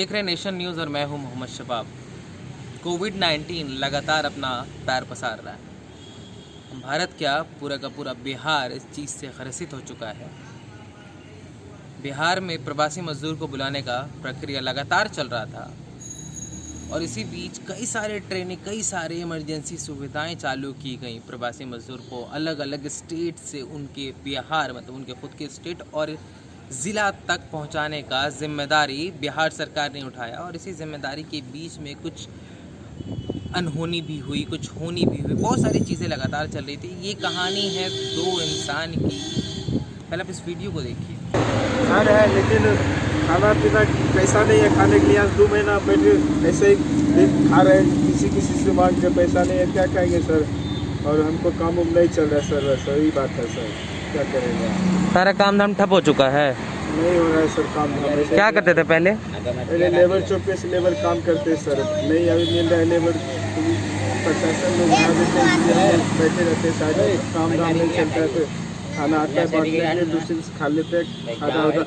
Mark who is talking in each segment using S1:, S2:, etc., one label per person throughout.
S1: देख रहे हैं नेशन न्यूज़ और मैं हूं मोहम्मद शबाब। कोविड-19 लगातार अपना पैर पसार रहा है। भारत क्या पूरा का पूरा बिहार इस चीज़ से ग्रसित हो चुका है। बिहार में प्रवासी मजदूर को बुलाने का प्रक्रिया लगातार चल रहा था और इसी बीच कई सारे ट्रेनें, कई सारे इमरजेंसी सुविधाएं चालू की गई। प्रवासी मजदूर को अलग अलग स्टेट से उनके बिहार मतलब उनके खुद के स्टेट और ज़िला तक पहुंचाने का जिम्मेदारी बिहार सरकार ने उठाया और इसी जिम्मेदारी के बीच में कुछ अनहोनी भी हुई, कुछ होनी भी हुई, बहुत सारी चीज़ें लगातार चल रही थी। ये कहानी है दो इंसान की। पहले आप इस वीडियो को देखिए।
S2: खा रहा है लेकिन खाना पीना पैसा नहीं है खाने के लिए। आज 2 महीना बैठे ऐसे ही खा रहे हैं, किसी से मांग के पैसा नहीं है, क्या कहेंगे सर। और हमको काम उम नहीं चल रहा है सर, वही बात है सर, क्या करेंगे।
S1: सारा काम धाम ठप हो चुका है,
S2: नहीं हो रहा है सर काम धाम।
S1: क्या करते थे पहले?
S2: लेबर चौके से लेबर काम करते सर, नहीं अभी मिल रहा है लेबर। प्रशासन लोग बैठे रहते हैं, शायद काम धाम नहीं चलता है तो खाना आता है बांट लेते, दूसरे से खा लेते हैं,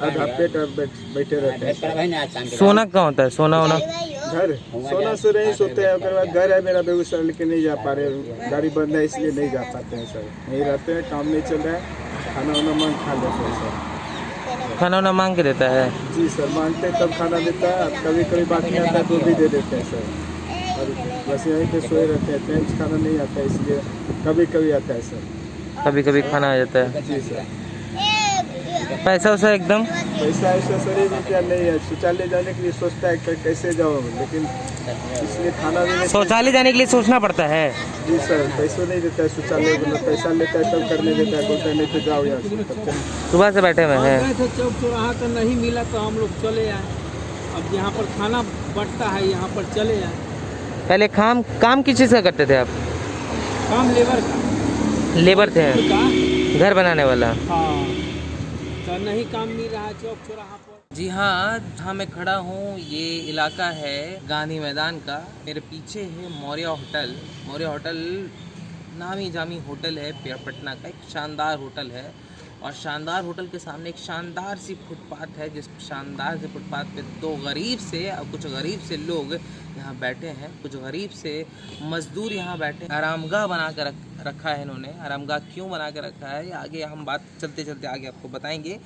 S2: आधा पेट और बैठे रहते हैं।
S1: सोना कहाँ होता है? सोना होना
S2: घर सोना से नहीं सोते हैं। उसके बाद घर है मेरा बेगूसराय, लेकिन नहीं जा पा रहे, गाड़ी बंद है इसलिए नहीं जा पाते हैं सर। नहीं रहते हैं, काम नहीं चल रहा है, खाना वाना मांग खा लेते हैं सर।
S1: खाना वाना मांग के देता है?
S2: जी सर, मांगते हैं तब खाना देता है, कभी कभी बाकी आता है तो भी दे देते हैं सर। और बस यहीं पे सोए रहते हैं, टाइम से खाना नहीं आता है इसलिए कभी कभी आता है सर।
S1: कभी कभी खाना आ जाता है।
S2: जी सर।
S1: पैसा वैसा एकदम
S2: पैसा ऐसा सर रुपया नहीं है। शौचालय जाने के लिए सोचता है कैसे जाओ, लेकिन इसलिए खाना भी नहीं।
S1: शौचालय जाने के लिए सोचना पड़ता है?
S2: जी सर, पैसा नहीं देता है शौचालय को, पैसा लेता है तब करने देता है, बोलता है नहीं तो जाओ यहाँ से।
S1: सुबह से बैठे हुए हैं।
S3: चौक चौराहा का नहीं मिला तो हम लोग चले आए। अब यहाँ पर खाना बंटता है, यहाँ पर चले आए।
S1: पहले काम किस चीज़ का करते थे आप?
S3: काम लेबर का।
S1: लेबर थे,
S3: का?
S1: घर बनाने वाला।
S3: हाँ, तो नहीं काम मिल रहा है चौक चौराहा पर।
S1: जी हाँ, जहाँ मैं खड़ा हूँ ये इलाका है गांधी मैदान का। मेरे पीछे है मौर्य होटल। मौर्य होटल नामी जामी होटल है पटना का, एक शानदार होटल है। और शानदार होटल के सामने एक शानदार सी फुटपाथ है, जिस शानदार से फुटपाथ पे कुछ गरीब से लोग यहाँ बैठे हैं, कुछ गरीब से मजदूर यहाँ बैठे। आरामगाह बना कर रखा है इन्होंने। आरामगाह क्यों बना कर रखा है आगे हम बात चलते चलते आगे आपको बताएंगे।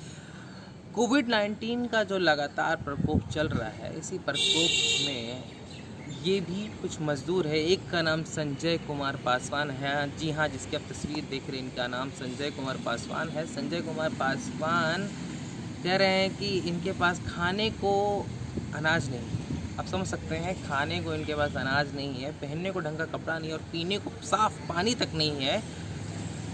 S1: कोविड-19 का जो लगातार प्रकोप चल रहा है, इसी प्रकोप में ये भी कुछ मजदूर है। एक का नाम संजय कुमार पासवान है। जी हाँ, जिसकी आप तस्वीर देख रहे हैं, इनका नाम संजय कुमार पासवान है। संजय कुमार पासवान कह रहे हैं कि इनके पास खाने को अनाज नहीं है। आप समझ सकते हैं, खाने को इनके पास अनाज नहीं है, पहनने को ढंग का कपड़ा नहीं है और पीने को साफ पानी तक नहीं है।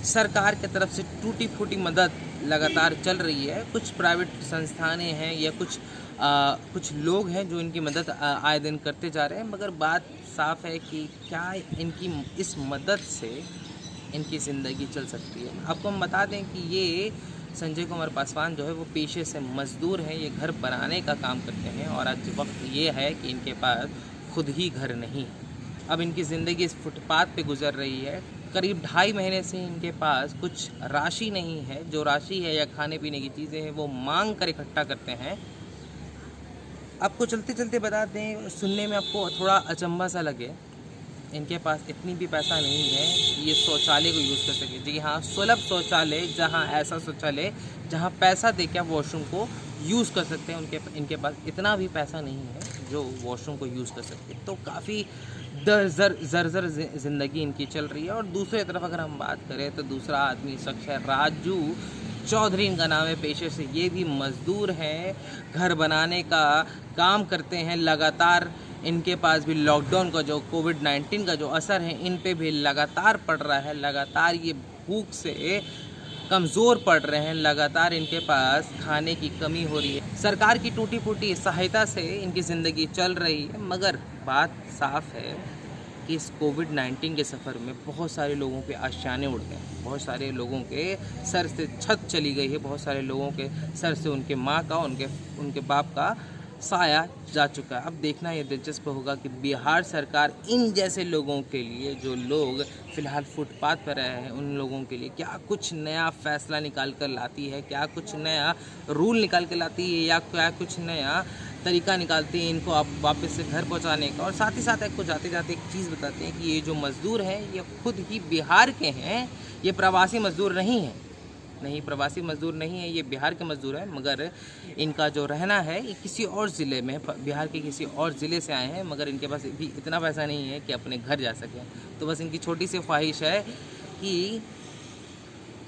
S1: सरकार की तरफ से टूटी फूटी मदद लगातार चल रही है। कुछ प्राइवेट संस्थानें हैं या कुछ लोग हैं जो इनकी मदद आए दिन करते जा रहे हैं, मगर बात साफ है कि क्या इनकी इस मदद से इनकी ज़िंदगी चल सकती है। आपको हम बता दें कि ये संजय कुमार पासवान जो है वो पेशे से मजदूर हैं, ये घर बनाने का काम करते हैं और आज वक्त ये है कि इनके पास खुद ही घर नहीं है। अब इनकी ज़िंदगी इस फुटपाथ पे गुजर रही है। करीब 2.5 महीने से इनके पास कुछ राशि नहीं है। जो राशि है या खाने पीने की चीज़ें हैं वो मांग कर इकट्ठा करते हैं। आपको चलते चलते बता दें, सुनने में आपको थोड़ा अचंभा सा लगे, इनके पास इतनी भी पैसा नहीं है ये शौचालय को यूज़ कर सके। जी हाँ, सुलभ शौचालय, जहाँ ऐसा शौचालय जहाँ पैसा दे के आप वॉशरूम को यूज़ कर सकते हैं, इनके पास इतना भी पैसा नहीं है जो वॉशरूम को यूज़ कर सकते। तो काफ़ी जर्जर ज़िंदगी इनकी चल रही है। और दूसरी तरफ अगर हम बात करें तो दूसरा आदमी शख्स है राजू चौधरी, इनका नाम है। पेशे से ये भी मज़दूर हैं, घर बनाने का काम करते हैं। लगातार इनके पास भी लॉकडाउन का जो कोविड-19 का जो असर है इन पे भी लगातार पड़ रहा है। लगातार ये भूख से कमज़ोर पड़ रहे हैं, लगातार इनके पास खाने की कमी हो रही है। सरकार की टूटी फूटी सहायता से इनकी ज़िंदगी चल रही है, मगर बात साफ है कि इस कोविड-19 के सफ़र में बहुत सारे लोगों के आशाने उड़ गए हैं, बहुत सारे लोगों के सर से छत चली गई है, बहुत सारे लोगों के सर से उनके माँ का, उनके बाप का साया जा चुका है। अब देखना ये दिलचस्प होगा कि बिहार सरकार इन जैसे लोगों के लिए, जो लोग फ़िलहाल फुटपाथ पर रहे हैं, उन लोगों के लिए क्या कुछ नया फ़ैसला निकाल कर लाती है, क्या कुछ नया रूल निकाल कर लाती है, या क्या कुछ नया तरीका निकालते हैं इनको आप वापस से घर पहुंचाने का। और साथ ही साथ आपको जाते जाते एक चीज़ बताते हैं कि ये जो मज़दूर हैं ये खुद ही बिहार के हैं, ये प्रवासी मज़दूर नहीं हैं, नहीं प्रवासी मज़दूर नहीं है, ये बिहार के मज़दूर हैं, मगर इनका जो रहना है ये किसी और ज़िले में, बिहार के किसी और ज़िले से आए हैं, मगर इनके पास भी इतना पैसा नहीं है कि अपने घर जा सकें। तो बस इनकी छोटी सी ख्वाहिश है कि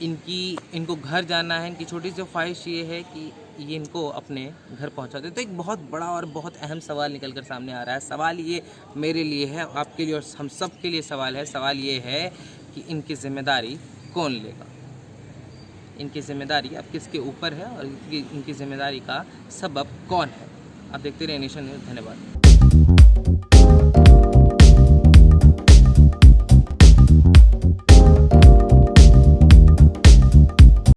S1: इनको घर जाना है। इनकी छोटी सी ख्वाहिश ये है कि ये इनको अपने घर पहुंचा दे। तो एक बहुत बड़ा और बहुत अहम सवाल निकल कर सामने आ रहा है। सवाल ये मेरे लिए है, आपके लिए और हम सब के लिए सवाल है। सवाल ये है कि इनकी ज़िम्मेदारी कौन लेगा, इनकी ज़िम्मेदारी अब किसके ऊपर है और इनकी ज़िम्मेदारी का सबब कौन है। आप देखते रहिए नेशन न्यूज़। धन्यवाद।